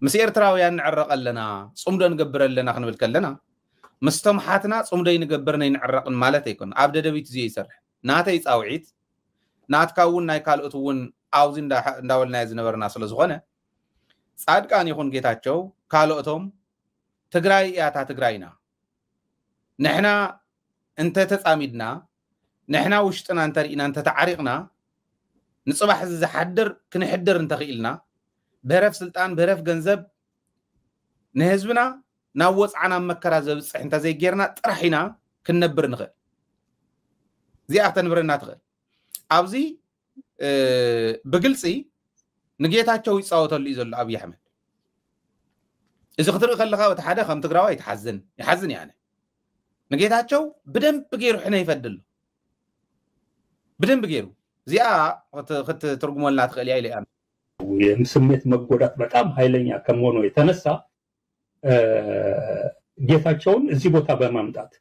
مسير تراويان نعرق لنا صمدو نقبر لنا خنبل كلنا مستمحاتنا صمدو نقبرنا نعرق مالته يكون عبد دبيت زي يسرح ناتا يصاوعيت نات كاون ناي كالوتون اوزين داولنا يزنبرنا سلازغونه صادقان يكون ጌታቸው ካልኦቶም ትግራይ ያታ ትግራይና نحنا انت تصاميدنا نحنا وشطنا انت رينا انت تعريقنا نصبح زحدر كنحدر انت خيلنا بهرف سلطان بهرف ገንዘብ نهزبنا ناوصعنا مكرا زبصح انت زي غيرنا طرحينا كنبر نخل زي اختنبرنا تخل ابزي بقلصي نجيتاچو يصاوتل يزل ابي احمد اذا خطر خلخا وتحدا خم تግራዋ يحزن يعني نجيتاچو بدنب غير حنا يفدل بدنب غير زي خت ترجمولا تخلي ايلي ام የስሜት መጎዳት በጣም ኃይለኛ ከመሆኑ የተነሳ ጌታቸውን እዚህ ቦታ በማምጣት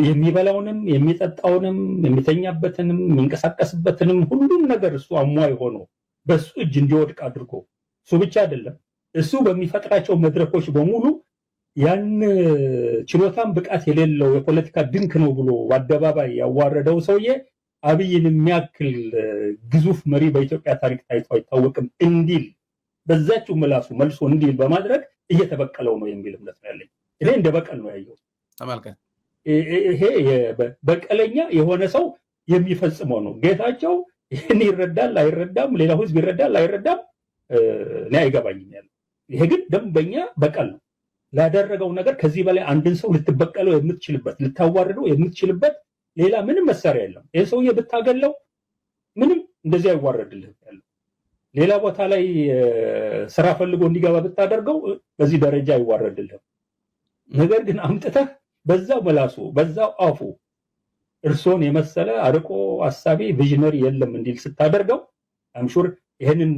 የሚበላውንም የሚጠጣውንም የሚተኛበትንም የሚንቀሳቀስበትንም ሁሉም ነገር እሱ አሟይ ሆኖ በሱ እጅ እንዲወድቅ አድርጎ እሱ ብቻ አይደለም እሱ በሚፈጥራቸው መድረኮች በሙሉ ያን ችሎታም ብቃት የሌለው የፖለቲካ ድንክ ነው ብሎ አደባባይ ያዋረደው ሰውዬ አብይን የሚያክል ግዙፍ መሪ በኢትዮጵያ ታሪክ ታይቶ አይታወቅም እንዲል በዛችው ምላሱ መልሶ እንዲል በማድረግ እየተበቀለው ነው የሚል እምነት ነው ያለኝ እኔ እንደ በቀል ነው ያየው ተመልከት ይሄ በቀለኛ የሆነ ሰው የሚፈጽመው ነው ጌታቸው ይሄን ይረዳል አይረዳም ሌላው ህዝብ ይረዳል አይረዳም ላይ አይገባኝም ያለው ይሄ ግን ደንበኛ በቀል ነው ላደረገው ነገር ከዚህ በላይ አንድን ሰው ልትበቀለው የምትችልበት ልታዋርደው የምትችልበት ሌላ ምንም መሳሪያ የለም ይሄ ሰውዬ ብታገለው ምንም እንደዚህ አይዋረድልህ ያለው ሌላ ቦታ ላይ ስራ ፈልጎ እንዲገባ ብታደርገው በዚህ ደረጃ አይዋረድልህ ነገር ግን አምጥተህ በዛው መላሱ በዛው አፉ እርሶን የመሰለ አርቆ አሳቢ ቪዥነሪ የለም እንዲል ስታደርገው አምሹር ይሄንን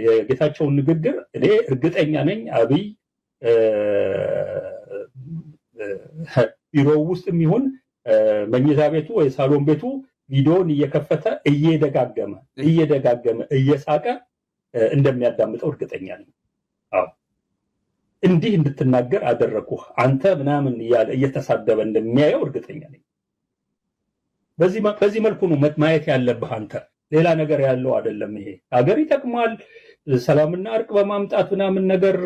የጌታቸውን ንግግር እኔ እርግጠኛ ነኝ አብይ ቢሮ ውስጥም ይሁን መኝታ ቤቱ ወይ ሳሎን ቤቱ ቪዲዮን እየከፈተ እየደጋገመ እየሳቀ እንደሚያዳምጠው እርግጠኛ ነኝ አዎ እንዲህ እንድትናገር አደረኩህ አንተ ምናምን ያለ እየተሳደበ እንደሚያየው እርግጠኛ ነኝ በዚህ መልኩ ነው ማየት ያለብህ አንተ ሌላ ነገር ያለው አይደለም ይሄ ሀገር ይተክማል ሰላምና እርቅ በማምጣት ምናምን ነገር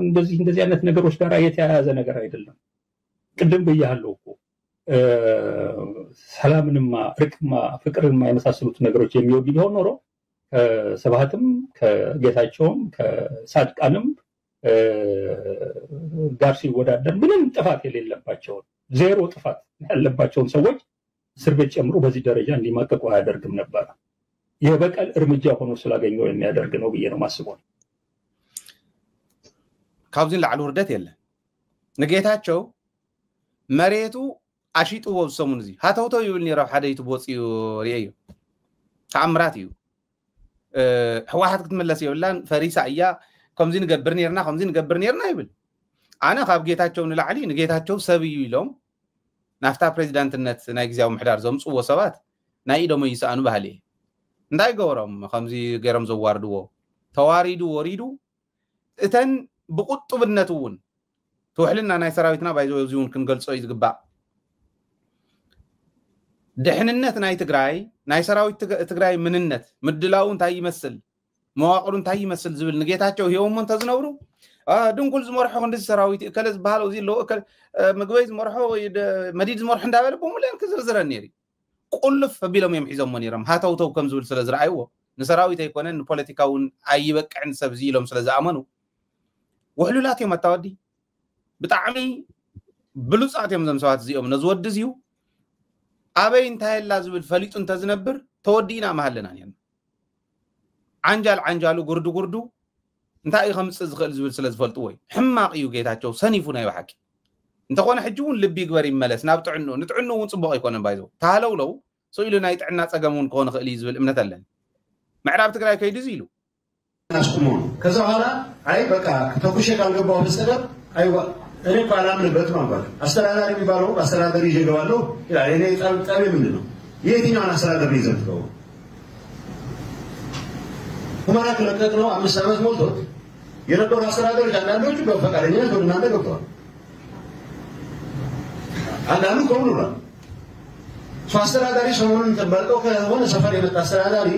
እንደዚህ አይነት ነገሮች ጋር የተያያዘ ነገር አይደለም ቅድም በያለው እኮ ሰላምንማ እርቅማ ፍቅርንማ የመሳሰሉት ነገሮች የሚወድ ቢሆን ኖሮ ከሰባትም ከጌታቸውም ከሳድቃንም ጋር ሲወዳደር ምንም ጥፋት የሌለባቸው ዜሮ ጥፋት ያለባቸው ሰዎች እስር ቤት ጨምሮ በዚህ ደረጃ እንዲማቀቁ አያደርግም ነበር የበቀል እርምጃ ሆኖ ስላገኘው የሚያደርግ ነው ብዬ ነው ማስበው ካብዚን ለዓሉ ወርደት የለ ንጌታቸው መሬቱ አሽጡ ወሰሙን እዚ ሃተውተው ይብልኒ ረብ ሓደ ይትቦጽዩ ሪአዩ ተአምራት እዩ ህዋሓት ክትመለስ ይብላን ፈሪሳ እያ ከምዚ ንገብር ነርና ይብል አነ ካብ ጌታቸው ንላዕሊ ንጌታቸው ሰብዩ ኢሎም ናፍታ ፕሬዚዳንትነት ናይ ግዝያዊ ምሕዳር ዘምጽዎ ሰባት ናይ ኢዶም ይሳኑ ባህሊ እንዳይ ገወሮም ከምዚ ገረም ዘዋርድዎ ተዋሪዱ ወሪዱ እተን ብቁጥብነቱን ተውሕልና ናይ ሰራዊትና ባይዞ ዚውን ክንገልጾ ይዝግባ ድሕንነት ናይ ትግራይ ናይ ሰራዊት ትግራይ ምንነት ምድላውን ታይ ይመስል መዋቅሩን ታይ ይመስል ዝብል ንጌታቸው ሂዮም ተዝነብሩ ድንኩል ዝመርሖ እንደዚህ ሰራዊት ከለዝ ባህለው እዚ ለው ምግበይ ዝመርሖ መዲድ ዝመርሖ እንዳበለ በሙለን ክዝርዝረን ነሪ ቁልፍ ቢሎም የምሒዞም ነይሮም ሃተውተው ከም ዝብል ስለዝራአይዎ ንሰራዊት አይኮነን ፖለቲካውን አይበቅዕን ሰብ እዚ ኢሎም ስለዝኣመኑ ወሕሉላት እዮም አታወዲ ብጣዕሚ ብሉጻት እዮም ዘምሰዋት እዚኦም ነዝወድ እዚዩ አበይ እንታይላ ዝብል ፈሊጡ እንተዝነብር ተወዲና ማሃለና ነን አንጃሉ ጉርዱ እንታይ ይኸምጽ ዝኽእል ዝብል ስለዝፈልጡ ወይ ሕማቅ እዩ ጌታቸው ሰኒፉ ናይ ባሓቂ እንተኾነ ሕጂውን ልቢ ግበር ይመለስ ናብ ንጥዕኑውን ጽቡቕ ይኮነን ባይዞ ታለውለው ሰኢሉ ናይ ጥዕና ጸገሙን ከሆነ ክእል ዝብል እምነት አለን ምዕራብ ትግራይ ከይዱ ኢሉ አስቁሙ ከዛ በኋላ አይ በቃ ተኩሼ ካልገባው በስተቀር አይዋ እኔ ባላምንበት ማለት አስተዳዳሪ የሚባለው አስተዳዳሪ ይሄዳሉ ይላል እኔ ጣጣቢ ምንድን ነው የትኛውን አስተዳዳሪ ይዘልቀው ሁማራ ከለቀቅ ነው 5 ዓመት ሞልቶት የነበሩ አስተዳደሮች አንዳንዶቹ በፈቃደኝነት ወደ እናንተ ገብተዋል። አንዳንዱ ቆም ብሏል። አስተዳዳሪ ሰሞኑን ተመርጠው ከሆነ ሰፈር የመጣ አስተዳዳሪ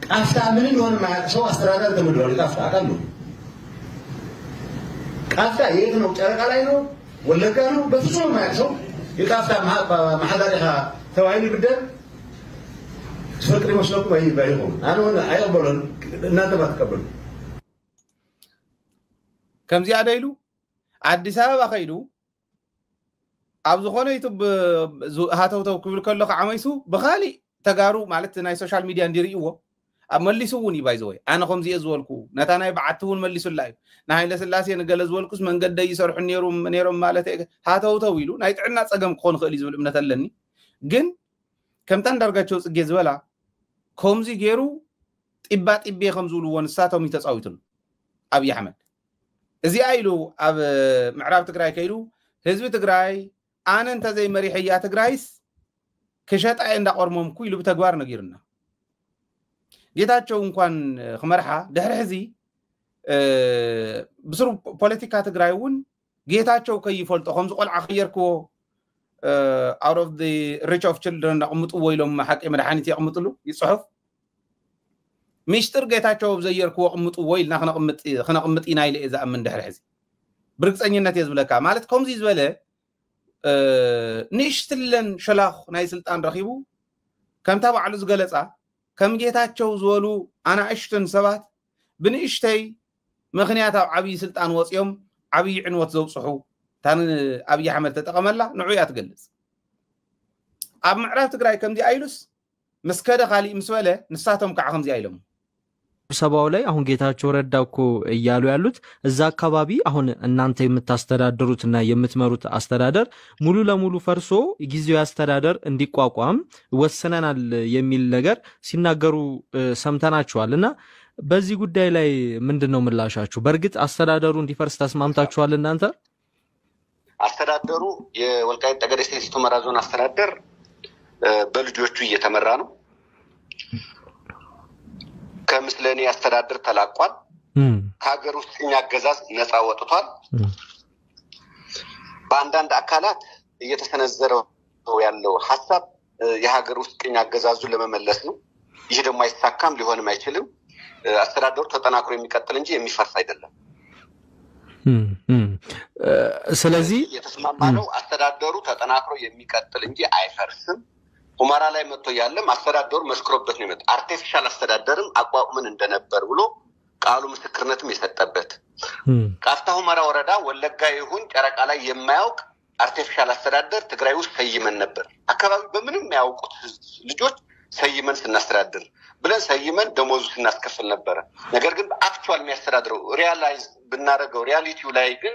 ቃፍታ ምን እንደሆነ የማያውቅ ሰው አስተዳዳሪ ተመድሯል። ቃፍታ አቃሉ ቃፍታ የት ነው? ጨረቃ ላይ ነው? ወለጋ ነው? በፍጹም የማያውቅ ሰው የቃፍታ ማህዳሪኻ ተዋይል ብደር ትፈቅድ ይመስለኩም አይባይኩም አሁን አይቀበሉን እናንተ ባትቀበሉ ከምዚ አዳይሉ አዲስ አበባ ኸይዱ ኣብ ዝኾነ ዩቱብ ሃተውተው ክብል ከለኹ ዓመይሱ ብኻሊ ተጋሩ ማለት ናይ ሶሻል ሚድያ እንዲርእይዎ ኣብ መሊሱ እውን ይባይዘወይ ኣነ ከምዚ ዝበልኩ ነታ ናይ በዓቲ እውን መሊሱላ እዩ ንሃይለ ስላሴ ንገለ ዝበልኩስ መንገዲ ይሰርሑ ነይሮም ማለት ሃተውተው ኢሉ ናይ ጥዕና ፀገም ክኾን ክእል ዝብል እምነት ኣለኒ ግን ከምታ እንዳርጋቸው ፅጌ ዝበላ ከምዚ ገይሩ ጢባ ጢቤ ከም ዝብልዎ ንሳቶም ይተፃዊቱሉ ኣብይ ኣሕመድ እዚኣ ኢሉ ኣብ ምዕራብ ትግራይ ከይዱ ህዝቢ ትግራይ ኣነ እንተዘይ መሪሕያ ትግራይስ ክሸጣ እንዳቆርሞም ኩ ኢሉ ብተግባር ነጊርና ጌታቸው እንኳን ክመርሓ ድሕሪ ሕዚ ብስሩ ፖለቲካ ትግራይ እውን ጌታቸው ከይፈልጦ ከምዚ ቆልዓ ክየርክዎ out of the rich of children አቅምጡ ወይሎም ሐቅ መድኃኒት ያቅምጡሉ ይጽሑፍ ሚስጥር ጌታቸው በዘየርኩ አቅምጡ ወይልና خنقمጥ ኢናይለ እዛ አምን ድሕሪ ሕዚ ብርግፀኝነት የዝብለካ ማለት ከምዚ ዝበለ ንሽትለን ሸላኽ ናይ ስልጣን ረኺቡ ከምታ ባዕሉ ዝገለጻ ከም ጌታቸው ዝበሉ አናእሽተን ሰባት ብንእሽተይ ምክንያት ኣብ ዓብይ ስልጣን ወጽዮም ዓብይ ዕንወት ዘውጽሑ ታን ኣብይ ኣሕመድ ተጠቀመላ ንዑያ ትገልጽ ኣብ ምዕራብ ትግራይ ከምዚ አይሉስ መስከደ ኻሊ ምስበለ ንሳቶም ከዓ ከምዚ አይለም ሰባው ላይ አሁን ጌታቸው ረዳውኮ እያሉ ያሉት እዛ አካባቢ አሁን እናንተ የምታስተዳድሩትና የምትመሩት አስተዳደር ሙሉ ለሙሉ ፈርሶ ጊዜው አስተዳደር እንዲቋቋም ወሰነናል የሚል ነገር ሲናገሩ ሰምተናቸዋልና በዚህ ጉዳይ ላይ ምንድነው ምላሻችሁ? በርግጥ አስተዳደሩ እንዲፈርስ ተስማምታችኋል እናንተ? አስተዳደሩ የወልቃይት ጠገዴ ሰቲት ሁመራ ዞን አስተዳደር በልጆቹ እየተመራ ነው። ከምስለኔ አስተዳደር ተላቋል። ከሀገር ውስጥ ቅኝ አገዛዝ ነፃ ወጥቷል። በአንዳንድ አካላት እየተሰነዘረው ያለው ሐሳብ የሀገር ውስጥ ቅኝ አገዛዙን ለመመለስ ነው። ይህ ደግሞ አይሳካም፣ ሊሆንም አይችልም። አስተዳደሩ ተጠናክሮ የሚቀጥል እንጂ የሚፈርስ አይደለም። ስለዚህ የተስማማነው አስተዳደሩ ተጠናክሮ የሚቀጥል እንጂ አይፈርስም። ሁመራ ላይ መጥቶ ያለም አስተዳደሩ መስክሮበት ነው የመጣ አርቲፊሻል አስተዳደርም አቋቁመን እንደነበር ብሎ ቃሉ ምስክርነትም የሰጠበት ቃፍታ ሁመራ ወረዳ ወለጋ ይሁን ጨረቃ ላይ የማያውቅ አርቲፊሻል አስተዳደር ትግራይ ውስጥ ሰይመን ነበር። አካባቢ በምንም ያውቁት ልጆች ሰይመን ስናስተዳድር ብለን ሰይመን ደሞዙ ስናስከፍል ነበር። ነገር ግን አክቹዋል የሚያስተዳድረው ሪያላይዝ ብናረገው ሪያሊቲው ላይ ግን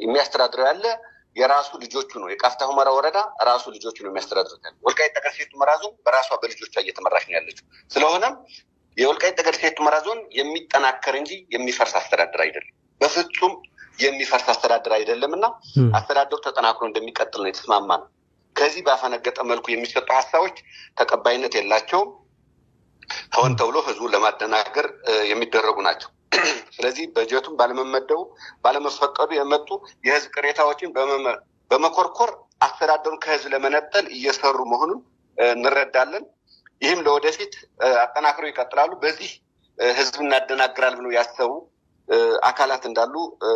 የሚያስተዳድረው ያለ የራሱ ልጆቹ ነው። የቃፍታ ሁመራ ወረዳ ራሱ ልጆቹ ነው የሚያስተዳድሩት። ወልቃይት ጠገዴ ሰቲት ሁመራ ዞን በራሷ በልጆቿ እየተመራች ነው ያለችው። ስለሆነም የወልቃይት ጠገዴ ሰቲት ሁመራ ዞን የሚጠናከር እንጂ የሚፈርስ አስተዳደር አይደለም። በፍጹም የሚፈርስ አስተዳደር አይደለምና አስተዳደሩ ተጠናክሮ እንደሚቀጥል ነው የተስማማነው። ከዚህ ባፈነገጠ መልኩ የሚሰጡ ሐሳቦች ተቀባይነት የላቸውም። ሆን ተብሎ ህዝቡን ለማደናገር የሚደረጉ ናቸው። ስለዚህ በጀቱን ባለመመደቡ ባለመፈቀዱ የመጡ የህዝብ ቅሬታዎችን በመኮርኮር አስተዳደሩን ከህዝብ ለመነጠል እየሰሩ መሆኑን እንረዳለን። ይህም ለወደፊት አጠናክረው ይቀጥላሉ። በዚህ ህዝብ እናደናግራል ብለው ያሰቡ አካላት እንዳሉ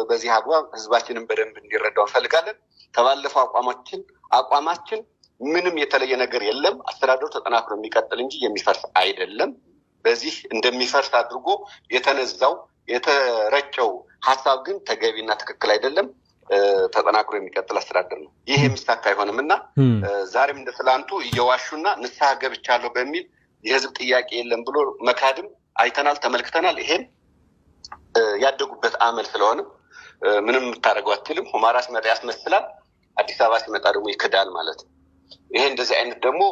በዚህ አግባብ ህዝባችንን በደንብ እንዲረዳው እንፈልጋለን። ከባለፈው አቋማችን ምንም የተለየ ነገር የለም። አስተዳደሩ ተጠናክሮ የሚቀጥል እንጂ የሚፈርስ አይደለም። በዚህ እንደሚፈርስ አድርጎ የተነዛው የተረጨው ሐሳብ ግን ተገቢና ትክክል አይደለም። ተጠናክሮ የሚቀጥል አስተዳደር ነው። ይሄ የሚሳካ አይሆንምና ዛሬም እንደስላንቱ እየዋሹና ንስሐ ገብቻለሁ በሚል የህዝብ ጥያቄ የለም ብሎ መካድም አይተናል፣ ተመልክተናል። ይሄም ያደጉበት አመል ስለሆነ ምንም ታረጋው አትልም። ሁመራ ሲመጣ ያስመስላል፣ አዲስ አበባ ሲመጣ ደግሞ ይክዳል ማለት ነው። ይሄ እንደዚህ አይነት ደግሞ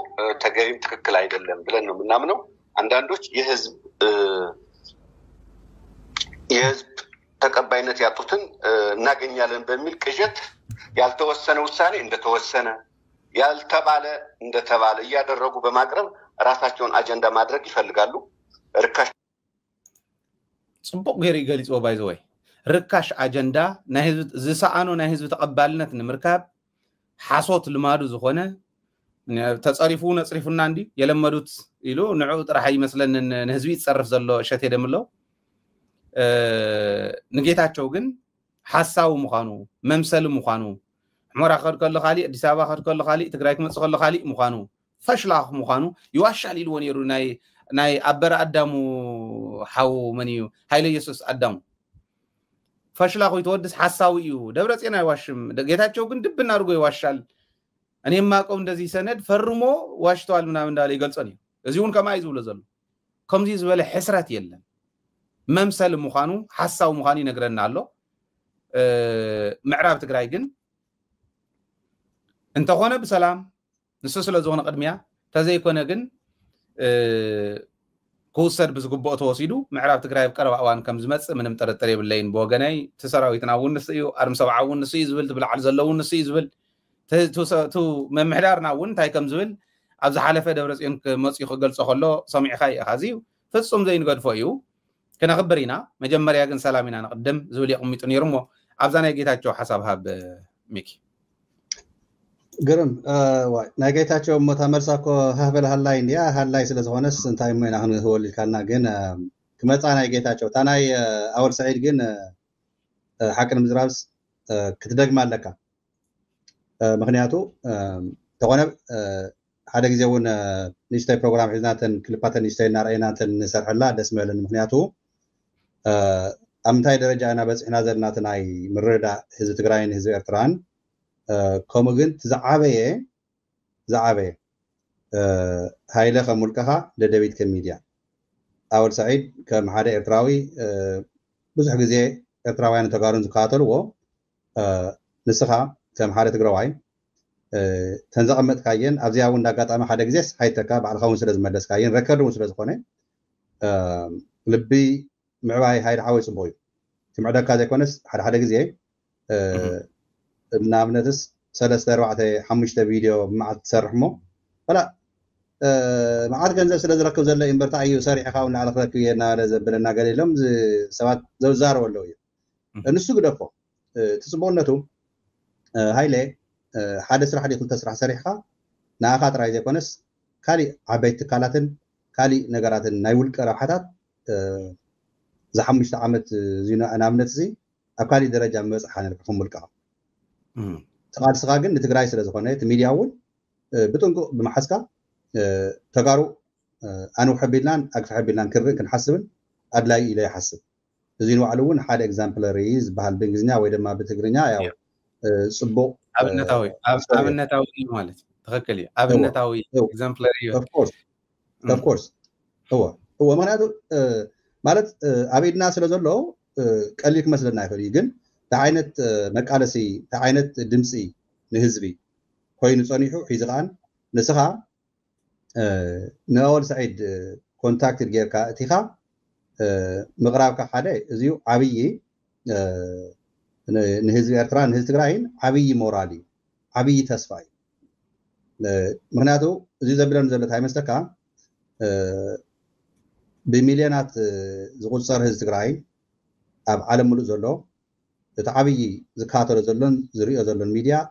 ተገቢም ትክክል አይደለም ብለን ነው የምናምነው። አንዳንዶች የህዝብ ተቀባይነት ያጡትን እናገኛለን በሚል ቅዠት ያልተወሰነ ውሳኔ እንደተወሰነ ያልተባለ እንደተባለ እያደረጉ በማቅረብ ራሳቸውን አጀንዳ ማድረግ ይፈልጋሉ። ርካሽ صبق غير يقلص بايزوي ركاش اجندا ناهز زسانو ناهز تقبالنت نمركاب حاسوت لمادو زخونه تصريفو نصريفنا عندي يلمدوت يلو نعو طرح يمسلن نهزبي يتصرف زلو شت يدملو نجيتاچو ግን حساو مخانو ممسل مخانو عمر اخر كل خالي اديس ابا اخر كل خالي تግራይ كمص كل خالي مخانو فشلاخ مخانو يواشال يلون يرو ناي ابر ادمو حاو منيو هايله يسوس ادمو فشلاخ يتودس حساويو دبرጽዮን አይዋሽም ጌታቸው ግን ድብና አርጎ ይዋሻል እኔም ማቀው እንደዚህ ሰነድ ፈርሞ ዋሽቷል ምናምን እንዳለ ይገልጸኝ እዚሁን ከማይዙ ለዘሉ ከምዚ ዝበለ ሕስራት የለም መምሰል ሙኻኑ ሐሳው ሙኻኑ ይነግረናል ምዕራብ ትግራይ ግን እንተ ሆነ በሰላም ንሱ ስለዝሆነ ቅድሚያ ተዘይኮነ ግን كوسر بزغبو توسيدو معراب تግራይ بقرب اوان كم زمص منم طرطر يبلين بوغناي تسراويتنا ونسيو ارم سبعون نسي زبل تبلع زلو نسي زبل تو ممحدارنا ون تاي كم زبل ابز حلفه دبرጽዮን مصيو خገልጾ خلو سمعي خاي اخازيو فصم زين غدفو يو كنا خبرينا مجمريا كن سلامينا نقدم زول يقميط نيرمو ابزانا يጌታቸው حساب هاب ميكي قرم ناقيتاچو متمرساكو هبل هلاي انديا هلاي ስለዝሆነስ እንታይ ሞይና هن هو اللي كان ግን كمጻና يጌታቸው ታናይ አወር ሰዒድ ግን حقن مزرابس ክትደግማለካ ምክንያቱ ተቆነ ሓደ ግዜውን ንሽታይ ፕሮግራም ሒዝናተን ክልፓተን ንሽታይና ራእይናተን ንሰርሐላ ደስ መለን ምክንያቱ አምታይ ደረጃ እና በጽሕና ዘለናተን አይ ምረዳ ህዝብ ትግራይን ህዝብ ኤርትራን كومغن زعابيه هايله خملكها لدبيت كميديا اول سعيد كمحاده ارتراوي بزح غزي ارتراويان تقارن زكاتلو نسخه كمحاده تግራዋይ تنزقمت كاين ابزياو እንዳጋጣሚ ሓደ ግዜስ ሃይተካ ባዕልኻውን ስለዝመለስ ካይን ረከርዱን ስለዝኾነ ልቢ ምዕባይ ሃይድ ሓወይ ጽቦዩ ትምዕደካ ዘይኮነስ ሓደ ግዜ نابنتس 3-4-5 فيديو مع تسرحمو فلا معاد ገንዘብ ስለዝረከብ ዘለ ኢምበርታ እዩ ሰሪሕ ካውን على خلك ينا ለዘብለና ገለሎም ሰባት ዘውዛር ወለው እዩ እንሱ ግደፎ ተጽቦነቱ ሃይለ ሓደ ስራሕ ዲክልተ ስራሕ ሰሪሕካ ናኻ ጥራይ ዘይኮነስ ካሊ ዓበይቲ ካላትን ካሊ ነገራትን ናይ ውልቀ ረብሓታት ዝ5 ዓመት ዚና ናብነት እዚ ኣብ ካሊ ደረጃ መጽሓ ነርኩም ውልቀ تقال سغاغن لتግራይ ስለዝኾነ ሚዲያውን ብጥንቁ በማሐስካ ተጋሩ አኑ حبيلان اكف حبيلان كنحسبن ادلاي الى يحسب እዚ ነው አለውን ሓደ ኤግዛምፕለሪ ዝባሃል በእንግሊዝኛ ወይ ድማ በትግርኛ ያው ጽቦ አብነታዊ ማለት ተከከለ አብነታዊ ኤግዛምፕለሪ of course هو ማለት አቤድና ስለዘሎ ቀሊክ መስለና ይፈሪ ግን تعينت مقالسي تعينت دمسي نهزبي كوين صنيحو حيزقان نسخا ناول سعيد كونتاكت غيركا تيخا مغرابكا حدا ازيو عبي نهزبي ارتران نهز تግራይን عبي مورالي عبي تسفاي مغناتو ازي زبلن زلت هايمستكا بمليونات زغصر هز تግራይ اب عالم ملو زلو تعبي زكاتر زلون زريو زلون ميديا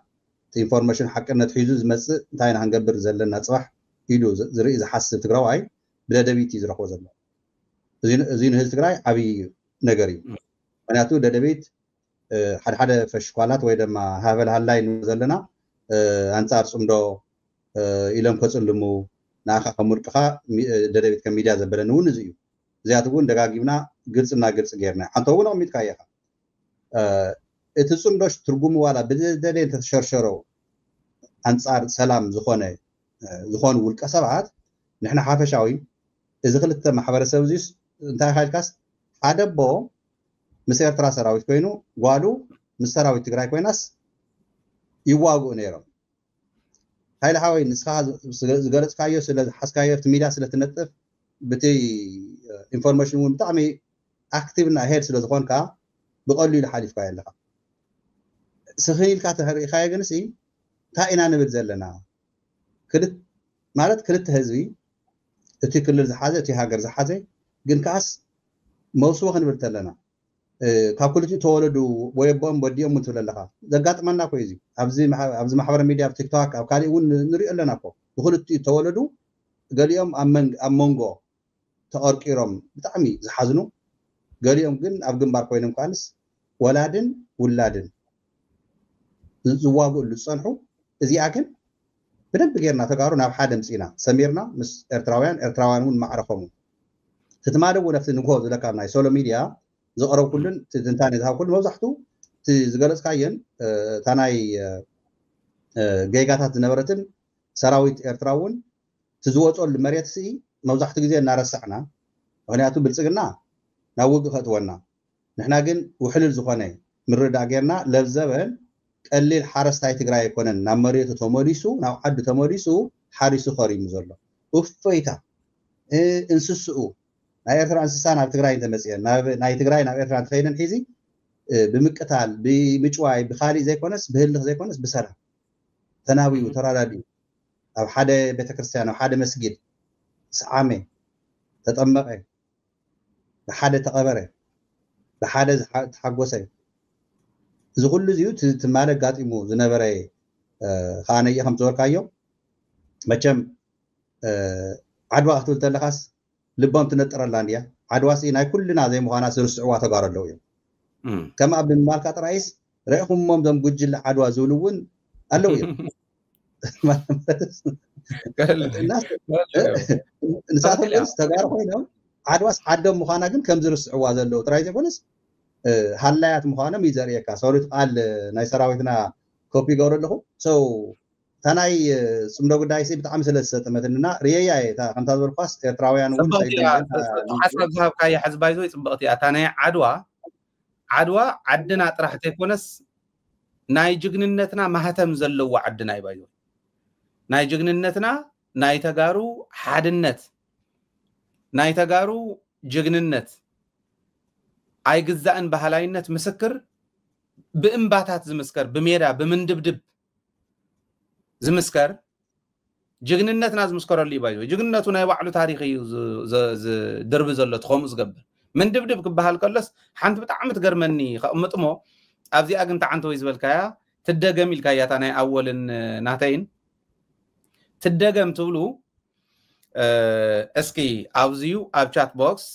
انفورميشن حقنت حيزو زمص انتاينا هنغبر زلنا صباح يدو زري زحسب تግራዋይ بلدبيت يزرخو زلو زين هز تግራይ عبي نغري مناتو ددبيت حد فشኳላት ወይ ደማ ሃበል ሃላይ ዘለና አንጻር ጽምዶ ኢለም ከጽልሙ ናኻ ከሙርቅኻ ደደቤት ከሚዲያ ዘበለን ውን እዩ ዚያትውን ደጋጊምና ግልጽና ግልጽ ገርና አንተውን አሚት ካያኻ እትጽምዶሽ ትርጉሙ ዋላ በደደለ ተሸርሸረው አንጻር ሰላም ዝኾነ ውልቀ ሰብዓት ንሕና ሓፈሻዊ እዚ ክልተ ማሕበረሰብ ዚስ እንታይ ሓልካስ ሓደቦ ምስ ኤርትራ ሰራዊት ኮይኑ ጓሉ ምስ ሰራዊት ትግራይ ኮይናስ ይዋጉኡ ነይሮም ሃይለ ሓወይ ንስኻ ዝገለጽካዮ ስለ ሓስካዮ ሚድያ ስለ ትነጥፍ በቲ ኢንፎርሜሽን ውን ብጣዕሚ ኣክቲቭ እና ሄድ ስለ ዝኾንካ بقولي لحالف كاين لها سخيل كاتهري خايغنسي تا اينا نبل زلنا كلت مالت كلت هزبي اتي كل زحازه اتي هاجر زحازه ግን ካስ موسوخ نبرت لنا كابولتي تولدوا ويبون بديهم متوللها زقاطمنا كويزي ابزي محبر ميديا في تيك توك او كالي ون نري لنا كو بخلتي تولدوا قاليهم امونغو تقرقيرهم بتعمي زحزنوا قاليهم كن اب جنبار كوينم كانس ولادن ولادن زواغو اللي صنحوا ازي اكن بدل بغيرنا تقارو ناب حدا مسينا سميرنا مس ارتراويان ون معرفهم تتمادوا نفس نكوز لكامنا سولو ميديا زقرب كلن تنتاني ذا كل موزحتو تزغلص كاين تاناي جيغاتات نبرتن سراويت ارتراون تزوصل مريت سي موزحت غزي نارسعنا مخنياتو بلصقنا ناوق فتونا نحنا ግን وحلل زخونه مردا غيرنا لزبن قليل حرستاي تግራይ يكونن نا مريت تموليسو نا حد تموليسو حارسو خريم زلو وفيتا انسسو نايرترا انسسان على تግራይ تمصيان ناي تግራይ نا ايرترا تخيدن حيزي بمقتال بمچواي بخالي زيكونس بهلخ زيكونس بسرا تناويو ترادادي او حدا بيتكريستيان او حدا مسجد سعامه تطمقه بحدا تقبره بحدا تحقوسه زغل زيو تماله قاطيمو زنبره خانيه خم زوركايو مچم عدوا اختل تلخاس لبام تنطرلانديا عدواسي ناي كلنا زي مخانا سرسعوا تغارلو يم كما ابن مالكات رئيس رئيهم مم دم جوجل عدوا زولون قالو يم الناس نسات الناس تغار خوينو عدواس عدم مخانا ግን ከም ዝርስዕዋ ዘለው ጥራይ ዘይኮነስ ሃላያት مخانا ሚዘርየካ ሰውሪት ቃል ናይ ሰራዊትና ኮፒ ገውረለኹ ሶ تناي صمدو غدايسي بتعم سلسه تمتنا ريايا انت زبرقاس تراويان ون حسب ذهب كاي حزبايزو يصبقتي تناي عدوا عدنا طرح تيكونس ناي جغننتنا مهتم زلو عدنا يبايو ناي جغننتنا ناي تغارو حادنت ناي تغارو جغننت اي غزاان بهلاينت مسكر بامباتات زمسكر بميرا بمندبدب زمسكر جغننت ناز مسكر اللي بايو جغننتو ناي بعلو تاريخي درب زلو تخوم زغبر من دبدب كبحال كلس حنت بتعم تغرمني خمطمو ابزي اغنت عنتو يزبلكايا تدغم الكايا تاني اولن ناتين تدغم تبلو اسكي ابزيو اب شات بوكس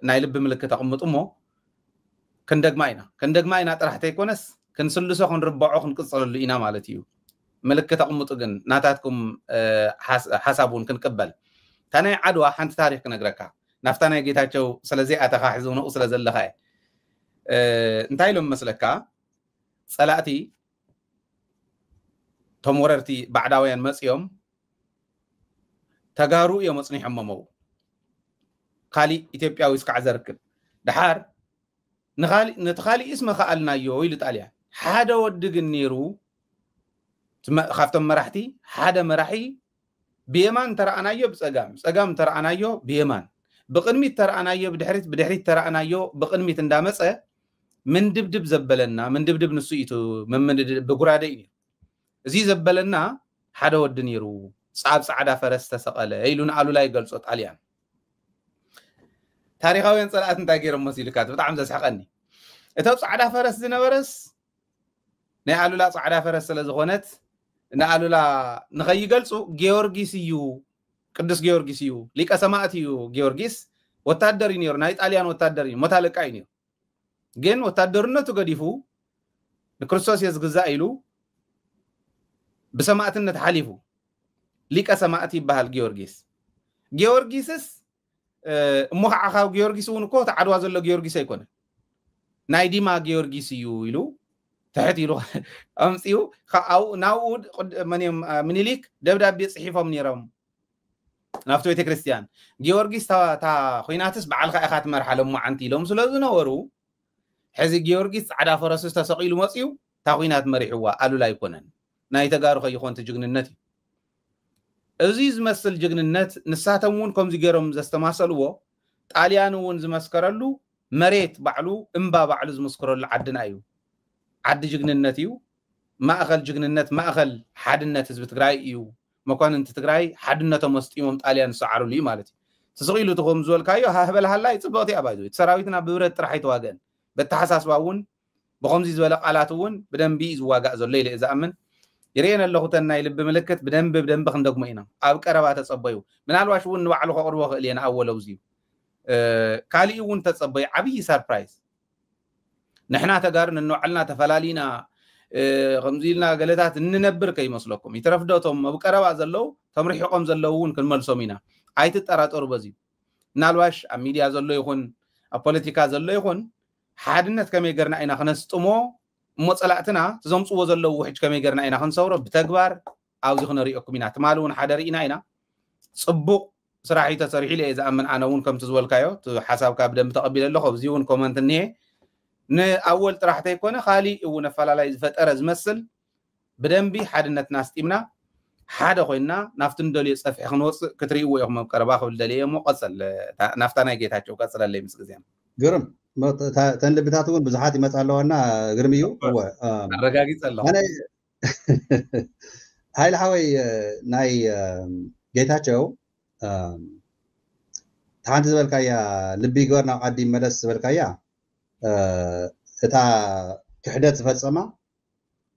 ناي لب ملكت اقمطمو كندغماينا طرحت يكونس كنسلسو كنربعو كنقصلو لينا مالتيو ملكت اقمطو جن ناتاتكم حسابون كنقبل تاني عدوا حنت تاريخ كنغركا نفتنا جيتاچو سلازي اتخاحزونو سلازلخاي انتاي لهم مسلكا صلاتي تموررتي بعداويان مصيوم تغارو يمصني حممو خالي ايثيوبياوي اسكع زركب دحار نتخالي اسمه خالنايو يل طاليا حدا ودغن نيرو خافتم مرحتي حدا مرحي بيمان ترانايو بصقام ترانايو بيمان بقنميت ترانايو بدحريت ترانايو بقنميت اندامصه من دبدب زبلنا من دبدب نسيتو من بغرادي زي زبلنا حدا ود نيرو صعدا فرس تسقله ايلون قالو لا يغلصو طاليان تاريخاوين صلات انت غير مسيلكات بتعم زسحقني اتو صعدا فرس زنبرس ناي قالو لا صعدا فرس سلازخونت نقالو لا نخي يغلصو جيورغيس يو قدس جيورغيس يو ليقا سماعت يو جيورغيس وتادر ينير ناي طاليان وتادر متالقا ينير ግን ወታደርነቱ ገዲፉ በክርስቶስ የዝግዛ አይሉ በሰማዕትነት ሐሊፉ ሊቀ ሰማዕት ይባል ጊዮርጊስስ ሙኻዓኻው ጊዮርጊስ ወንኮ ተዓድዋ ዘሎ ጊዮርጊስ አይኮነ ናይ ዲማ ጊዮርጊስ ይሉ تحت يلو امسيو او ناود منيليك دبدابي صحيفهم نيرم نافتو بيت كريستيان جيورغيس تا خويناتس بعلخا اخات مرحله مو عنتي لهم سلازو نورو حزي جيورغيس عدا فرسس تسقيلو مصيو تا خوينات مريحوا قالو لا يكونن ناي تغارو خيخون تجغننت ازيز مسل جغننت نساتمون كم زيغرم زستماسلو طاليانو ون زمسكرلو مريت بعلو امبا بعلو زمسكرلو عدنايو عد جغننتيو ما اخل جغننت ما اخل حدنت حزب تግራይ እዩ مكان انت تግራይ حدنته مسطيمم طاليان سعرو لي مالتي تسغيلو تقوم زول كايو هبل هلا يصبغتي ابايزو سراويتنا ببرت طرح يتواغن بتحساسباون بخمزي زبلق علاتون بدنبي زواغا زلي لي اذا امن يرينا اللهو تناي لب ملكت بدنب خندق مينا اب قربا تصبيو منالواش ون وعلو قربو خلينا اولو زيو كالي ون تصبي عبي سربرايز نحنا تقارن انه علنا تفلالينا خمزيلنا قالتات ننبر كي مسلكم يترفدوتهم اب قربا زلو تمرحقم زلوون كنملسومينا ايت تراطور بزي نالواش ميديا زلو يكون ابوليتيكا زلو يكون حادنت كمي غرنا اينا خنسطمو مصلاتنا تزمصو زلو وحج كمي غرنا اينا خنصورو بتغبار اوزي خنريكم اينا تمالون حدرينا اينا صبق صراحي تصريحي لي اذا امن انا ون كم تزولكايو حسابك بدم تقبل له بزيون كومنت ني اول طرحته يكون خالي ونفلالاي زفطر زمسل بدنبي حادنت ناستيمنا حدا خوينا نافتن دولي صفح خنوص كتريو يوم قربا خبل دلي مو قصل نافتنا جيتاچو قصل لي مسغزيان قرم تنلبتاتون بزحات يمصالونا قرميو هو رغاغي صلو انا هاي الحوي ناي جيتاچو تانت زبلكايا لبي غورنا عدي مدس زبلكايا اتا كحدت فصما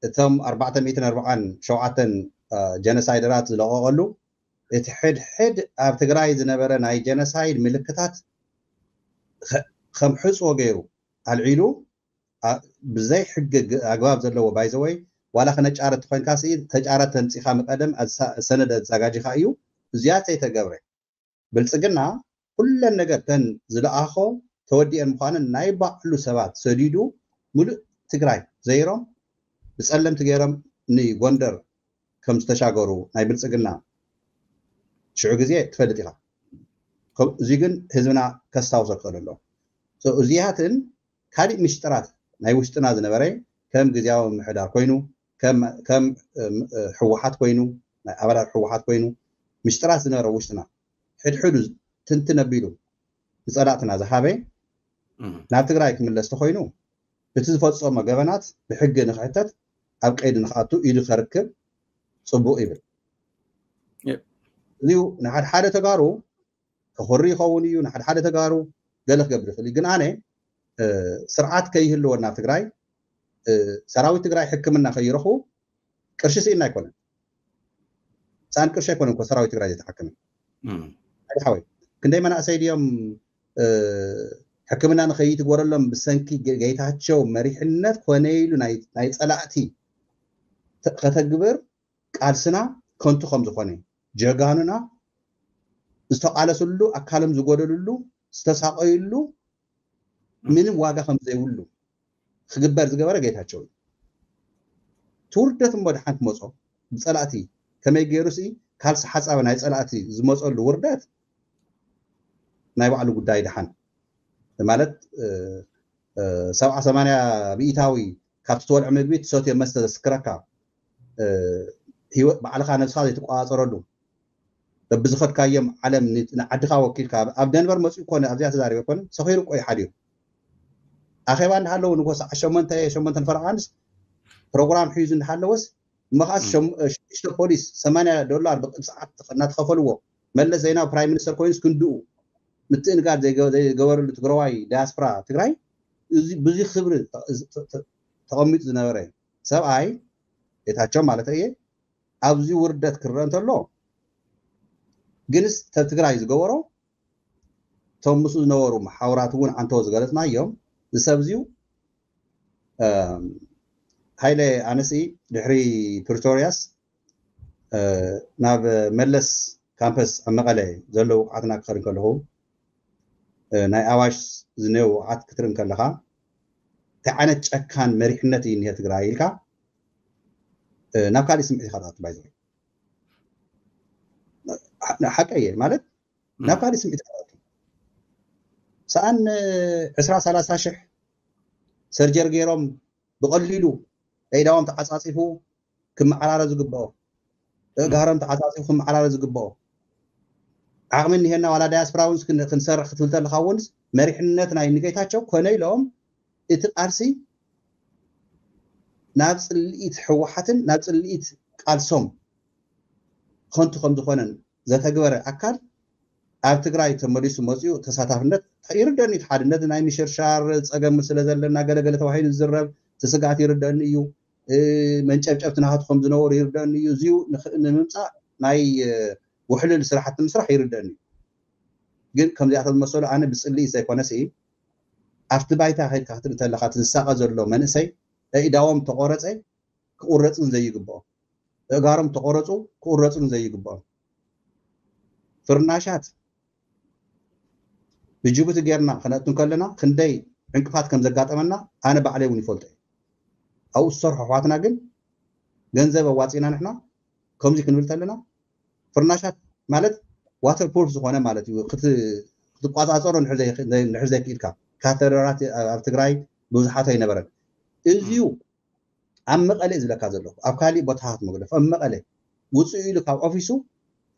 اتم 440 شوعتن جينوسايدرات زلققلو اتحد اب تግራይ ዝነበረ ናይ جينوسايد ምልክታት ከም ሕጾ ገይሩ አልዒሉ ብዘይ ሕግ አግባብ ዘለዎ ባይዘወይ ዋላ ከነጫረት ኮይንካስ ተጫረት ተንጽኻ መቀደም ሰነደ ዘጋጅኻ እዩ እዚያተ የተገብረ ብልጽግና ሁሉን ነገር ተን ዝለኣኾ ተወዲአን ምዃንን ናይ ባዕሉ ሰባት ሰዲዱ ሙሉእ ትግራይ ዘይሮም ብጸለምቲ ገይሮም ንጎንደር ከም ዝተሻገሩ ናይ ብልጽግና ሽዑ ግዜ ትፈልጥ ኢኻ እዚ ግን ህዝብና ከስታውሶ ከለሎ እዚያትን ካሊእ ምሽጥራት ናይ ውሽጥና ዝነበረ ከም ግዜያዊ ምሕዳር ኮይኑ ከም ሕወሓት ኮይኑ ናይ ኣባላት ሕወሓት ኮይኑ ምሽጥራት ዝነበረ ውሽጥና ሕድሕዱ ትንትነቢሉ ንጸላእትና ዝሃበ ናብ ትግራይ ክምለስ ተኮይኑ እቲ ዝፈጸሞ ገበናት ብሕጊ ንኽሕተት ኣብ ቀይዲ ንኽኣቱ ኢሉ ክርክብ ጽቡቕ ይብል እዚኡ ንሓደ ሓደ ተጋሩ ክኽሪ ይኸውን እዩ ንሓደ ሓደ ተጋሩ ገለ ክገብር ይኽእል ግን ኣነ ስርዓት ከይህልወና ትግራይ ሰራዊት ትግራይ ሕክምና ከይረኽቡ ቅርሺ ስኢና ኣይኮነን ሳን ቅርሺ ኣይኮነን እኮ ሰራዊት ትግራይ ዝተሓከመ ሓወይ ክንደይ መናእሰይ ድዮም ሕክምና ንኸይትግበረሎም ብሰንኪ ጌታቸው መሪሕነት ኮነ ኢሉ ናይ ጸላእቲ ከተግብር ቃልስና ከንቱ ከም ዝኾነ ጀጋኑና ዝተቃለሰሉ ኣካሎም ዝጎደልሉ ዝተሳቀይሉ ምንም ዋጋ ከም ዘይብሉ ክግበር ዝገበረ ጌታቸው ትውርደት መድሓን ክመጾ ብጸላእቲ ከመይ ገይሩሲ ካልሲ ሓፃብ ናይ ጸላእቲ ዝመጸሉ ውርደት ናይ ባዕሉ ጉዳይ ድሓን ማለት 70-80 ብኢታዊ ካብቲ ትወልዕ ምግቢ ትሰትዮ መስተ ዘስክረካ ህይወት ባዕልኻ ነፍስኻ ዘይትቋፀረሉ በብዝኸድካዮም ዓለም ንዓድኻ ወኪልካ ኣብ ደንበር መፅኡ ኮነ ኣብዚያ ተዛሪበ ኮነ ሰኺሩ ቆይ ሓዲዩ ኣኼባ እንዳሃለዎ ንጎሳ 8 ፈረቓንስ ፕሮግራም ሒዙ እንዳሃለወስ መኻስ 6 ፖሊስ $80 ብቅፅዓት እናተኸፈልዎ መለስ ዜናዊ ፕራይም ሚኒስተር ኮይንስ ክንድኡ ምትእንጋድ ዘይገበረሉ ትግራዋይ ዲያስፖራ ትግራይ ብዙ ክብሪ ተቐሚጡ ዝነበረ ሰብኣይ ጌታቸው ማለት እየ ኣብዚ ውርደት ክረአ እንተሎ ግንስ ትግራይ ዝገበሮ ቶም ምስ ዝነበሩ ማሕበራት እውን አንተው ዝገለጽናዮም ዝሰብዚው ሃይለ ኣነሲ ድሕሪ ፕሪቶሪያስ ናብ መለስ ካምፐስ ኣብ መቐለ ዘለው ዓትና ክኸርን ከለኹ ናይ ኣዋሽ ዝነው ዓት ክትርን ከለኻ እንታይ ዓይነት ጨካን መሪሕነት እዩ እኒሄ ትግራይ ኢልካ ናብ ካሊእ ስምዒት ኢኻ ትኣቱ ባይዘ حقيقي ማለት ናብ ካሊእ ስምዒት ኢኻ ትኣቱ ሰኣን 20-30 ሽሕ ሰርጀር ገይሮም ብቐሊሉ ኤዳዎም ተዓፃፂፉ ክመዓራረ ዝግብኦ ጋሮም ተዓፃፂፉ ክመዓራረ ዝግብኦ ዓቕሚ እኒሄና ዋላ ዳያስፖራ እውን ክንሰርሕ ክትብል ተለኻ እውንስ መሪሕነት ናይ ንጌታቸው ኮነ ኢሎም እቲ ቃልሲ ናብ ጽልኢት ሕወሓትን ናብ ጽልኢት ቃልሶም ከንቱ ከም ዝኾነን ዘተግበረ ኣካል ኣብ ትግራይ ተመሊሱ መፅኡ ተሳታፍነት ይርደአኒ ሓድነት ናይ ምሽርሻር ፀገም ስለ ዘለና ገለገለ ተባሂሉ ዝዝረብ ተስጋት ይርደአኒ እዩ መንጨብጨብቲ ናሃትኩም ዝነበሩ ይርደአኒ እዩ እዚኡ ንምምፃእ ናይ ውሕልል ስራሕቲ ምስራሕ ይርደአኒ ግን ከምዚኣቶም ዝመሰሉ ኣነ ብፅልኢ ዘይኮነስ ኣብቲ ባይታ ከይድካ ክትርኢ ከለካ ትዝሳቀ ዘሎ መንእሰይ ኢዳዎም ተቆረፀ ክቁረፅን ዘይግብኦም እጋሮም ተቆረፁ ክቁረፁን ዘይግብኦም ፍርናሻት ብጅቡቲ ጌርና ክነእቱን ከለና ክንደይ ዕንቅፋት ከም ዘጋጠመና ኣነ ባዕለይ እውን ይፈልጦ ኣብኡ ዝሰርሑ ኣሕዋትና ግን ገንዘብ ኣዋፂና ንሕና ከምዚ ክንብል ከለና ፍርናሻት ማለት ዋተር ፕሩፍ ዝኾነ ማለት እዩ ክትቋፃፀሮ ንሕር ዘይክኢልካ ካተደራት ኣብ ትግራይ ብዙሓት ኣይነበረን እዚኡ ኣብ መቐለ ዝብለካ ዘለኹ ኣብ ካሊእ ቦታታት መግለፍ ኣብ መቐለ ውፅኡ ኢሉ ካብ ኦፊሱ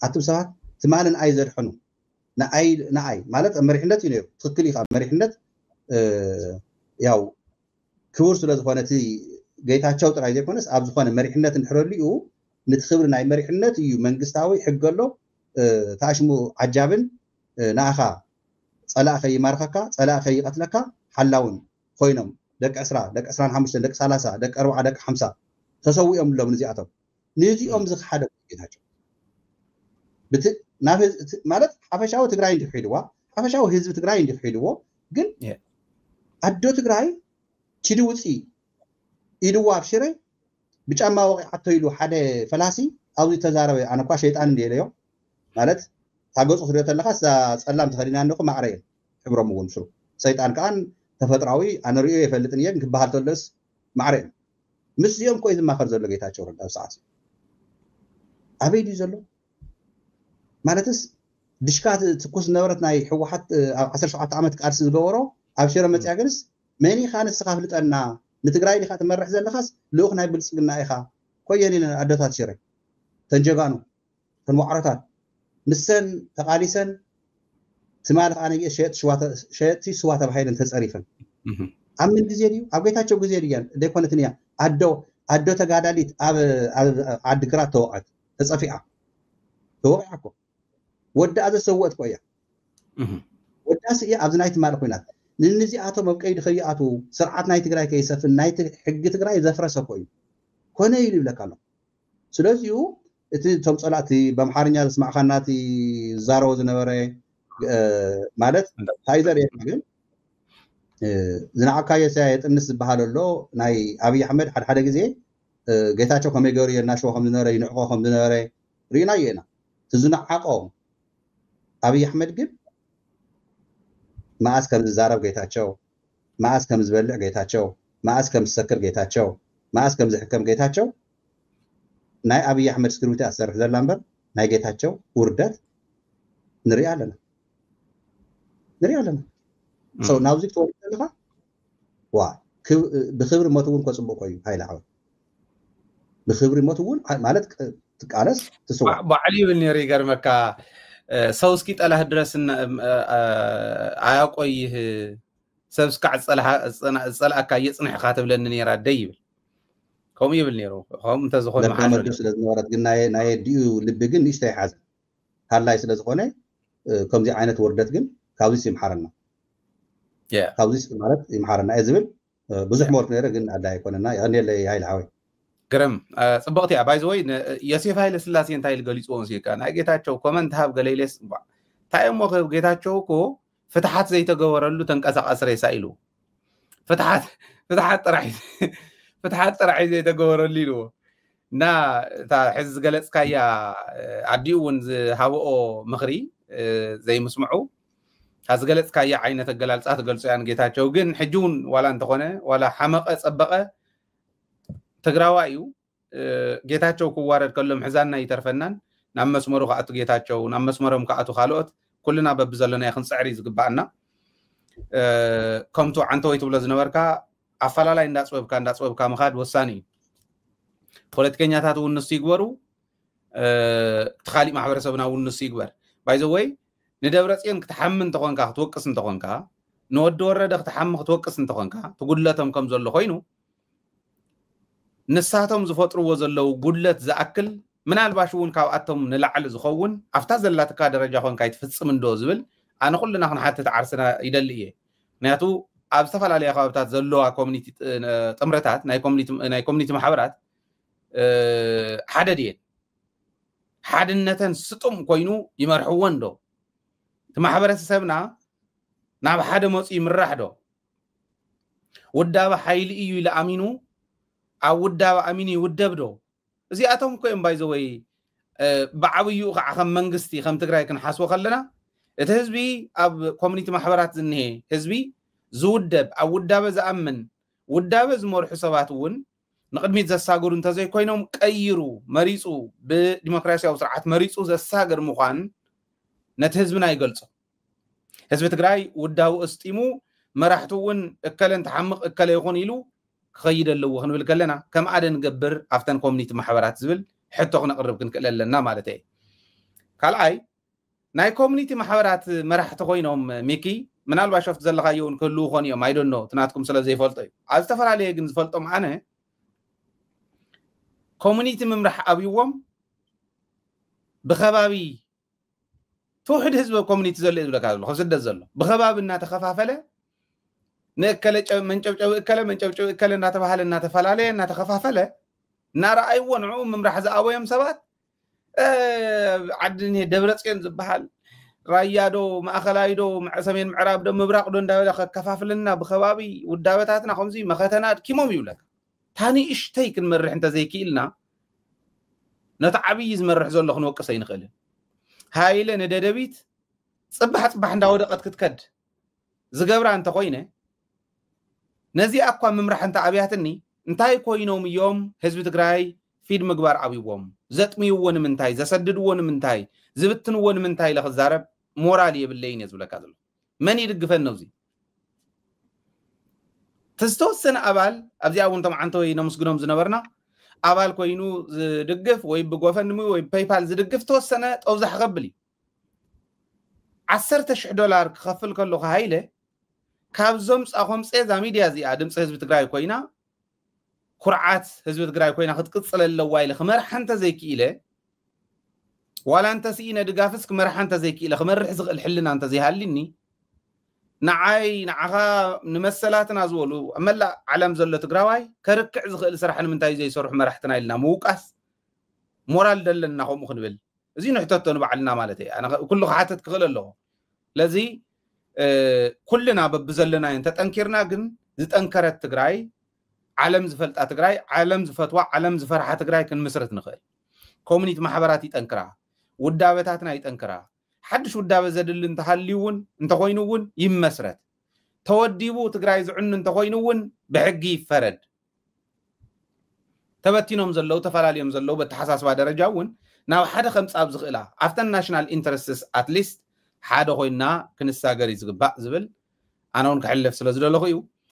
ኣቱም ሰባት ትማልን ኣይ ዘድሕኑ ንኣይ ማለት መሪሕነት እዩ ነይሩ ትክክል እዩ መሪሕነት ያው ክቡር ስለ ዝኾነ እቲ ጌታቸው ጥራይ ዘይኮነስ ኣብ ዝኾነ መሪሕነት እንድሕረሉ ነቲ ክብሪ ናይ መሪሕነት እዩ መንግስታዊ ሕጊ ኣሎ ተኣሽሙ ዓጃብን ንኣኻ ፀላእ ከይማርኸካ ፀላእ ከይቀትለካ ሓላውን ኮይኖም ደቂ 20 ደቂ 25 ደቂ 30 ደቂ 40 ደቂ 50 ተሰዊኦም ሎም ንዚኣቶም ንዚኦም ዝኽሓደ ጌታቸው ማለት ሓፈሻዊ ትግራይ እንዲሕይድዋ ሓፈሻዊ ህዝቢ ትግራይ እንዲሕይድዎ ግን ኣዶ ትግራይ ችዲ ውፂ ኢድዋ ኣብ ሽረ ብጫማ ወቂዓቶ ኢሉ ሓደ ፈላሲ ኣብዚ ተዛረበ ኣነ እኳ ሸይጣን እንዲለዮ ማለት ታገፁ ክሪኦ ከለካ ፀላም ተኸዲና ንኹ ማዕረየ ሕብሮም እውን ስሩ ሰይጣን ከዓ ተፈጥራዊ ኣነ ሪኦ የፈልጥን እየ ክበሃል ተለስ ማዕረየ ምስ እዚኦም ኮይ ዝማኸር ዘሎ ጌታቸው ረዳ ኣብ ሰዓት ኣበይ ድዩ ዘሎ ማለትስ ድሽካት ትኩስ ነበረት ናይ ሕወሓት ኣብ 17 ዓመት ቃልሲ ዝገበሮ ኣብ ሽረ መፅያ ግንስ መኒኻ ንስኻ ፍልጠና ንትግራይ ዲኻ ትመርሕ ዘለኻስ ልኡኽ ናይ ብልፅግና ኢኻ ኮየኒ ኣዶታት ሽረ ተንጀጋኑ ተንዋዕሮታት ንሰን ተቃሊሰን ትማል ከዓ ነየ ሸየጥቲ ስዋ ተባሂለን ተፀሪፈን ኣብ ምን ግዜ ድዩ ኣብ ጌታቸው ግዜ ድያን ደይኮነትን እያ ኣዶ ተጋዳሊት ኣብ ዓዲግራት ተወቅዐት ተፀፊዓ ተወቂዓ እኮ ወዳኣ ዘሰወት ኮያ ወዳስ እያ ኣብዚ ናይ ትማል ኮይናት ንዚኣቶም ኣብ ቀይዲ ከይኣቱ ስርዓት ናይ ትግራይ ከይሰፍን ናይ ሕጊ ትግራይ ዘፍረሰ ኮይኑ ኮነ ኢሉ ይብለካ ኣሎ ስለዚሁ እቲ ቶም ፀላእቲ በአምሓርኛ ዝስማዕኻና እቲ ዝዛረቦ ዝነበረ ማለት ታይዘር ግን ዝናዓካዮ የጥንስ ዝበሃል ኣሎ ናይ ኣብይ ኣሕመድ ሓደ ግዜ ጌታቸው ከመይ ገይሩ የናሽዎ ከም ዝነበረ ይንዕቆ ከም ዝነበረ ርኢና ኢና ትዝናዓቆ ኣብይ ኣሕመድ ግን መዓዝ ከም ዝዛረብ ጌታቸው መዓዝ ከም ዝበልዕ ጌታቸው መዓዝ ከም ዝሰክር ጌታቸው መዓዝ ከም ዝሕከም ጌታቸው ናይ ኣብይ ኣሕመድ ስክሪፕት ኣሰርሕ ዘላ እምበር ናይ ጌታቸው ውርደት ንሪኢ ኣለና ሰው ናብዚ ክትወርድ ዘለካ ዋ ብክብሪ ሞት እውን ከፅቡቅ ኮዩ ሃይለ ዓወት ብክብሪ ሞት እውን ማለት ትቃለስ ትስዋዕ ባዕሊ ይብል ነይሩ ይገርመካ ሰው እስኪ ጠላህ ድረስ ኣያቆይህ ሰብ እስካዕ ዝፀላእካ የፅንሕካ ትብለኒ ነይራ ደይ ይብል ከምኡ ይብል ነይሩ ከም እንተዝኾነ መሓመድ ስለ ዝነበረት ግን ናይ ድኡ ልቢ ግን ንእሽተ ይሓዘ ሃላይ ስለ ዝኾነ ከምዚ ዓይነት ውርደት ግን ካብዚ ይምሓረና ካብዚ ማለት ይምሓረና እየ ዝብል ብዙሕ ሞርት ነይረ ግን ኣላ ኣይኮነና ያኔለይ ሃይለ ዓወይ ግርም ፅብቕቲ እያ ባይዘወይ ዮሴፍ ሃይለ ስላሴ እንታይ ኢሉ ገሊፅዎ ሲካ ናይ ጌታቸው ኮመንት ሃብ ገለይሌስ እንታይ እሞ ጌታቸው እኮ ፍትሓት ዘይተገበረሉ ተንቀሳቐስ ሬሳ ኢሉ ፍትሓት ጥራሕ ዘይተገበረሉ ኢልዎ እና እታ ሕዚ ዝገለፅካያ ኣዲኡ እውን ዝሃብኦ ምኽሪ ዘይምስምዑ ዝገለፅካያ ዓይነት ኣገላልፃ ትገልፆ ያን ጌታቸው ግን ሕጂ እውን ዋላ እንተኾነ ዋላ ሓመቐ ፀበቐ ትግራዋ እዩ ጌታቸው ክዋረድ ከሎ ምሕዛንና ይተርፈናን ናብ መስመሩ ከኣቱ ጌታቸው ናብ መስመሮም ከኣቱ ካልኦት ኩልና በቢ ዘለና ክንፅዕሪ ዝግባአና ከምቱ ዓንተወይ ትብሎ ዝነበርካ ኣፈላላይ እንዳፅበብካ ምኻድ ወሳኒ እዩ ፖለቲከኛታት እውን ንሱ ይግበሩ ተኻሊእ ማሕበረሰብና እውን ንሱ ይግበር ባይዘወይ ንደብረፅዮን ክትሓምን እንተኾንካ ክትወቅስ እንተኾንካ ንወዲ ወረደ ክትሓሚ ክትወቅስ እንተኾንካ ትጉድለቶም ከም ዘሎ ኮይኑ ንሳቶም ዝፈጥርዎ ዘለው ጉድለት ዝኣክል ምናልባሽ እውን ካብኣቶም ንላዕሊ ዝኸውን ኣፍታ ዘላትካ ደረጃ ኮንካ ይትፍፅም እንዶ ዝብል ኣነ ኩልና ክንሓትት ዓርስና ይደሊ እየ ምክንያቱ ኣብ ዝተፈላለየ ከባቢታት ዘለዋ ኮሚኒቲ ጥምረታት ናይ ኮሚኒቲ ማሕበራት ሓደ ድየን ሓድነተን ስጡም ኮይኑ ይመርሕዎን ዶ እቲ ማሕበረሰብና ናብ ሓደ መፁ ይምራሕ ዶ ውዳበ ሓይሊ እዩ ኢሉ ኣሚኑ ኣብ ውዳበ ኣሚኑ ይውደብ ዶ እዚኣቶም እኮ እዮም ባይዘወይ ብዓብዩ ከዓ ከም መንግስቲ ከም ትግራይ ክንሓስቦ ከለና እቲ ህዝቢ ኣብ ኮሚኒቲ ማሕበራት ዝንሄ ህዝቢ ዝውደብ ኣብ ውዳበ ዝኣምን ውዳበ ዝመርሑ ሰባት እውን ንቅድሚት ዘሳገሩ እንተዘይኮይኖም ቀይሩ መሪፁ ብዲሞክራሲያዊ ስርዓት መሪፁ ዘሳገር ምኳን ነቲ ህዝብና ይገልፆ ህዝቢ ትግራይ ውዳቡ እስጢሙ መራሕቱ እውን እከለን ተሓምቕ እከለ ይኹን ኢሉ ክኸይድ ኣለዎ ክንብል ከለና ከም ኣደ ንገብር ኣብተን ኮሚኒቲ ማሕበራት ዝብል ሕቶ ክነቅርብ ክንክእል ኣለና ማለት እየ ካልኣይ ናይ ኮሚኒቲ ማሕበራት መራሕቲ ኮይኖም ሚኪ ምናልባሽ ኣብቲ ዘለካዮ እውን ክህልው ኮን እዮም ኣይዶኖ ትናትኩም ስለ ዘይፈልጦ እዩ ኣብ ዝተፈላለየ ግን ዝፈልጦም ኣነ ኮሚኒቲ ምምራሕ ኣብይዎም ብኸባቢ ትውሕድ ህዝቢ ኮሚኒቲ ዘሎ እዩ ዝብለካ ዘሎ ስደት ዘሎ ብኸባቢ እናተኸፋፈለ ንእከለ መንጨብጨብ እከለ እናተባሃለ እናተፈላለየ እናተኸፋፈለ እናረኣይዎ ንዕኡ ምምራሕ ዝኣበዮም ሰባት ዓዲ ደብረፅዮን ዝበሃል ራያዶ ማእኸላይዶ ሰሜን ምዕራብ ዶ ምብራቅ ዶ እንዳበለ ከከፋፍለና ብኸባቢ ውዳበታትና ከምዚ መኸተና ድኪሞም ይብለካ ታኒ እሽተይ ክንመርሕ እንተዘይክኢልና ነቲ ዓብይ ዝመርሕ ዘሎ ክንወቅሰ ይንኽእልን ሃይለ ንደደቢት ፅባሕ እንዳወደቐት ክትከድ ዝገብራ እንተኮይነ ነዚኣ እኳ ምምራሕ እንተ ኣብያትኒ እንታይ ኮይኖም እዮም ህዝቢ ትግራይ ፊድ ምግባር ኣብይዎም ዘጥምይዎ ንምንታይ ዘሰድድዎ ንምንታይ ዝብትንዎ ንምንታይ ለክዛረብ ሞራል የብለይን የዝብለካ ዘሎ መን ይድግፈን ነውዚ ተስተወሰነ ኣባል ኣብዚኣ እውን ተማዓንተ ወይ ነምስግኖም ዝነበርና ኣባል ኮይኑ ዝድግፍ ወይ ብጎፈንድሚ ወይ ፔይፓል ዝድግፍ ተወሰነ ጠውዛሕ ክኸብል እዩ $10,000 ክኸፍል ከለኹ ሃይለ ካብዞም ፃኾም ፄዛ ሚድያ እዚኣ ድምፂ ህዝቢ ትግራይ ኮይና ኩርዓት ህዝቢ ትግራይ ኮይና ክትቅፅል ኣለዋ ኢለ ክመርሓ እንተዘይክኢለ ዋላ እንተስኢነ ድጋፍስ ክመርሓ እንተዘይክኢለ ክመርሕ ዝኽእል ሕልና እንተዘይሃልኒ ንዓይ ንዓኻ ንመሰላትና ዝበሉ ኣብ መላእ ዓለም ዘሎ ትግራዋይ ከርክዕ ዝኽእል ስራሕ ንምንታይ ዘይሰርሑ መራሕትና ኢልና ምውቃስ ሞራል ደለና ከምኡ ክንብል እዚ ንሕተቶ ንባዕልና ማለት እየ ኣነ ኩሉ ክሓትት ክኽእል ኣለኹ ስለዚ ኩልና በብዘለና ተጠንኪርና ግን ዝጠንከረት ትግራይ ዓለም ዝፈልጣ ትግራይ ዓለም ዝፈትዋ ዓለም ዝፈርሓ ትግራይ ክንምስረት ንኽእል ኮሚኒቲ ማሕበራት ይጠንክራ ውዳበታትና ይጠንክራ ሓድሽ ውዳበ ዘድሊ እንተሃልዩ እውን እንተኮይኑ እውን ይመስረት ተወዲቡ ትግራይ ዝዕኑ እንተኮይኑ እውን ብሕጊ ይፈረድ ተበቲኖም ዘለው ተፈላለዮም ዘለው በተሓሳስባ ደረጃ እውን ናብ ሓደ ከምፃብ ዝኽእላ ኣብተን ናሽናል ኢንተረስትስ ኣትሊስት ሓደ ኮይና ክንሳገር ዝግባእ ዝብል ኣነ እውን ክሕልፍ ስለ ዝደለኹ እዩ